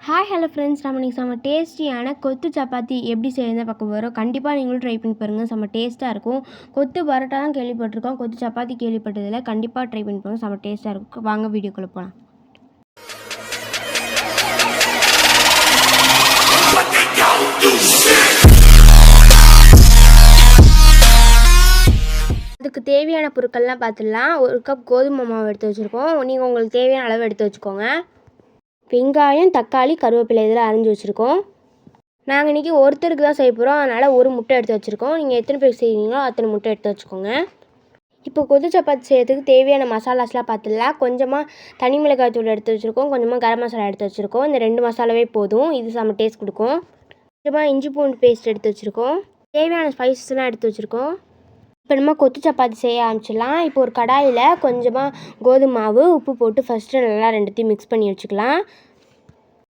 Hi hello friends, நம்ம இன்றைக்கி செம்ம டேஸ்டியான கொத்து சப்பாத்தி எப்படி செய்யறதுன்னு பார்க்க போகிறோம். கண்டிப்பாக நீங்களும் ட்ரை பண்ணி பாருங்கள், செம்ம டேஸ்ட்டாக இருக்கும். கொத்து பரோட்டா தான் கேள்விப்பட்டிருக்கோம், கொத்து சப்பாத்தி கேள்விப்பட்டதில்லை. கண்டிப்பாக ட்ரை பண்ணி பாருங்கள், செம்ம டேஸ்ட்டாக இருக்கும். வாங்க வீடியோக்குள்ளே போகலாம். அதுக்கு தேவையான பொருட்கள்லாம் பார்த்துடலாம். 1 கப் கோதுமை மாவு எடுத்து வச்சுருக்கோம். நீங்கள் உங்களுக்கு தேவையான அளவு எடுத்து வச்சுக்கோங்க. வெங்காயம், தக்காளி, கருவேப்பிலை இதெல்லாம் அரிஞ்சு வச்சுருக்கோம். நாங்கள் இன்றைக்கி ஒருத்தருக்கு தான் செய்ய போகிறோம், அதனால் ஒரு முட்டை எடுத்து வச்சுருக்கோம். நீங்கள் எத்தனை பேர் செய்வீங்களோ அத்தனை முட்டை எடுத்து வச்சுக்கோங்க. இப்போ கொத்து சப்பாத்தி செய்யறதுக்கு தேவையான மசாலாஸ்லாம் பார்த்துடலாம். கொஞ்சமாக தனி மிளகாய் தூள் எடுத்து வச்சுருக்கோம், கொஞ்சமாக கரம் மசாலா எடுத்து வச்சுருக்கோம். இந்த 2 மசாலாவே போதும், இது செம்ம டேஸ்ட் கொடுக்கும். கொஞ்சமாக இஞ்சி பூண்டு பேஸ்ட் எடுத்து வச்சுருக்கோம். தேவையான ஸ்பைசஸ்லாம் எடுத்து வச்சுருக்கோம். இப்போ நம்ம கொத்து சப்பாத்தி செய்ய ஆரம்பிச்சிடலாம். இப்போ ஒரு கடாயில் கொஞ்சமாக கோதுமை மாவு, உப்பு போட்டு ஃபஸ்ட்டு நல்லா ரெண்டுத்தையும் மிக்ஸ் பண்ணி வச்சுக்கலாம்.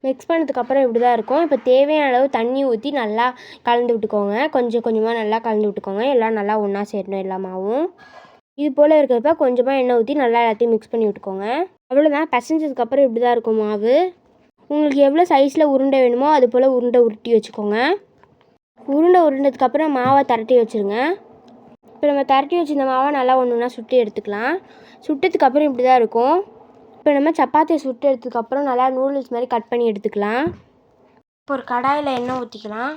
மிக்ஸ் பண்ணதுக்கப்புறம் இப்படி தான் இருக்கும். இப்போ தேவையான அளவு தண்ணி ஊற்றி நல்லா கலந்து விட்டுக்கோங்க. கொஞ்சம் கொஞ்சமாக நல்லா கலந்து விட்டுக்கோங்க. எல்லாம் நல்லா ஒன்றா சேரணும் எல்லா மாவும். இது போல் இருக்கிறப்ப கொஞ்சமாக எண்ணெய் ஊற்றி நல்லா எல்லாத்தையும் மிக்ஸ் பண்ணி விட்டுக்கோங்க. அவ்வளோதான், பிசைஞ்சதுக்கப்புறம் இப்படி தான் இருக்கும் மாவு. உங்களுக்கு எவ்வளோ சைஸில் உருண்டை வேணுமோ அது போல் உருண்டை உருட்டி வச்சுக்கோங்க. உருண்டை உருண்டதுக்கப்புறம் மாவை திரட்டி வச்சுருங்க. இப்போ நம்ம திரட்டி வச்சுருந்த மாவை நல்லா ஒன்று ஒன்றா சுட்டி எடுத்துக்கலாம். சுட்டதுக்கப்புறம் இப்படி தான் இருக்கும். இப்போ நம்ம சப்பாத்தியை சுட்டு எடுத்ததுக்கப்புறம் நல்லா நூடுல்ஸ் மாதிரி கட் பண்ணி எடுத்துக்கலாம். இப்போ ஒரு கடாயில் எண்ணெய் ஊற்றிக்கலாம்.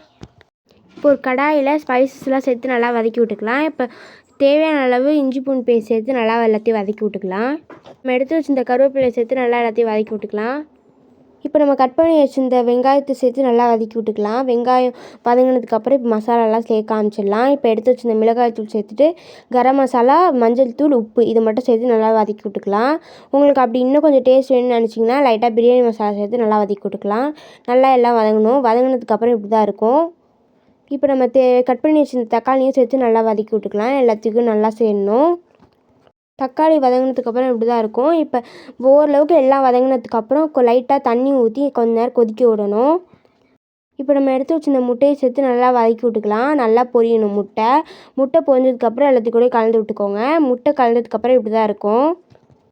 இப்போ ஒரு கடாயில் ஸ்பைசஸ்லாம் சேர்த்து நல்லா வதக்கி விட்டுக்கலாம். இப்போ தேவையான அளவு இஞ்சி பூண்டு பேஸ்ட் சேர்த்து நல்லா எல்லாத்தையும் வதக்கி விட்டுக்கலாம். நம்ம எடுத்து வச்சுருந்த கருவேப்பிலை சேர்த்து நல்லா எல்லாத்தையும் வதக்கி விட்டுக்கலாம். இப்போ நம்ம கட் பண்ணி வச்சுருந்த வெங்காயத்தை சேர்த்து நல்லா வதக்கி விட்டுக்கலாம். வெங்காயம் வதங்கினதுக்கப்புறம் இப்போ மசாலாலாம் சேர்க்க ஆரம்பிச்சிடலாம். இப்போ எடுத்து வச்சுருந்த மிளகாய் தூள் சேர்த்துட்டு கரம் மசாலா, மஞ்சள் தூள், உப்பு இது மட்டும் சேர்த்து நல்லா வதக்கி விட்டுக்கலாம். உங்களுக்கு அப்படி இன்னும் கொஞ்சம் டேஸ்ட் வேணும்னு நினச்சிங்கன்னா லைட்டாக பிரியாணி மசாலா சேர்த்து நல்லா வதக்கி விட்டுக்கலாம். நல்லா எல்லாம் வதங்கணும். வதங்கினதுக்கப்புறம் இப்படி தான் இருக்கும். இப்போ நம்ம கட் பண்ணி வச்சுருந்த தக்காளியும் சேர்த்து நல்லா வதக்கி விட்டுக்கலாம். எல்லாத்துக்கும் நல்லா சேரணும். தக்காளி வதங்கினதுக்கப்புறம் இப்படி தான் இருக்கும். இப்போ ஓரளவுக்கு எல்லாம் வதங்கினதுக்கப்புறம் லைட்டாக தண்ணி ஊற்றி கொஞ்ச நேரம் கொதிக்க விடணும். இப்போ நம்ம எடுத்து வச்சுருந்த முட்டையை சேர்த்து நல்லா வதக்கி விட்டுக்கலாம். நல்லா பொரியணும் முட்டை பொரிஞ்சதுக்கப்புறம் எல்லாத்தையும் கூட கலந்து விட்டுக்கோங்க. முட்டை கலந்ததுக்கப்புறம் இப்படி தான் இருக்கும்.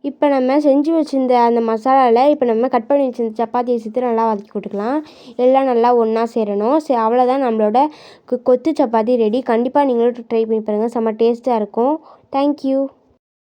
இப்போ நம்ம செஞ்சு வச்சுருந்த அந்த மசாலாவில் இப்போ நம்ம கட் பண்ணி வச்சுருந்த சப்பாத்தியை சேர்த்து நல்லா வதக்கி விட்டுக்கலாம். எல்லாம் நல்லா ஒன்றா சேரணும். அவ்வளோதான், நம்மளோட கொத்து சப்பாத்தி ரெடி. கண்டிப்பாக நீங்களும் ட்ரை பண்ணி பாருங்கள், செம்ம டேஸ்ட்டாக இருக்கும். தேங்க்யூ.